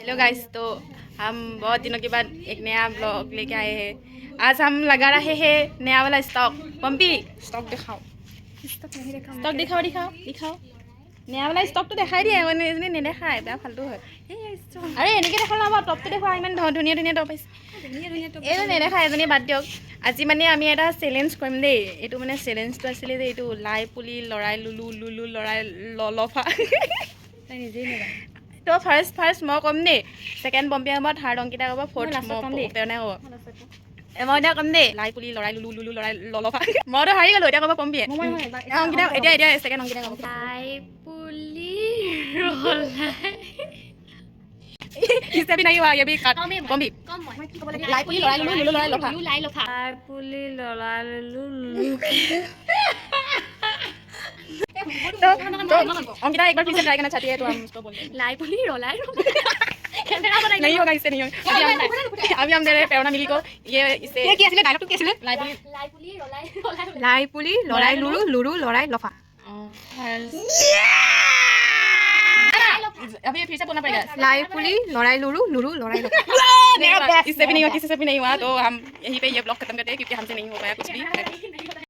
Hello guys, तो हम बहुत दिनों के बाद एक नया ब्लॉग लेके आए हैं। आज हम लगा रहे हैं नया वाला स्टॉक। पम्पी स्टॉक दिखाओ, स्टॉक दिखाओ दिखाओ दिखाओ। नया वाला स्टॉकটো দেখাই দিয়ে মানে এজনী নেদেখায়, বেয়া ফালতু হয়। আরে এনেকৈ দেখা নাবা, টপটো দেখুৱা, ইমান ধুনীয়া ধুনীয়া টপ আছে। এইটো নেদেখায়, এজনী বাদ দিয়ক। আজি মানে আমি এটা চেলেঞ্জ কৰিম দেই। এইটো মানে চেলেঞ্জটো আছিলে যে এইটো লাই পুলি লৰাই লুলু লুলু লৰাই ললফা। তাই নিজেই নেজানে। তো ফাৰ্ষ্ট মই ক'ম দেই, ছেকেণ্ড পম্পিয়ে ক'ব, থাৰ্ড অংকিতা ক'ব, ফ'ৰ্থ মই পেৰণে ক'ব। মই এতিয়া ক'ম দেই, লাই পুলি লৰাই লুলু লুলু লৰাই ললফা। মইতো হাৰি গ'লোঁ, এতিয়া ক'ব পম্পিয়ে। অংকিতা এতিয়া ছেকেণ্ড অংকিতা ক'ব। লাই পুলি इससे भी नहीं हुआ, ये भी काट। पम्पी लाई पुली लड़ाई लुलु लुलु लड़ाई लफा। लाई पुली लड़ाई लुलु। तो अंकिता एक बार फिर से ट्राई करना चाहती है तो हम उसको बोलते हैं लाई पुली लड़ाई नहीं होगा, इससे नहीं होगा। अभी हम दे रहे हैं पेरोना मिली को ये इससे ये क्या डायलॉग टू कैसे लाई पुली लड़ाई लुलु लुलु लड़ाई लफा। अभी फिर से बोलना पड़ेगा, लाई पुली लड़ाई लुलु लुलु लड़ाई लफा। इससे भी नहीं हुआ, किसी से भी नहीं हुआ। तो हम यहीं पे ये ब्लॉग खत्म करते हैं क्योंकि हमसे नहीं हो पाया कुछ भी।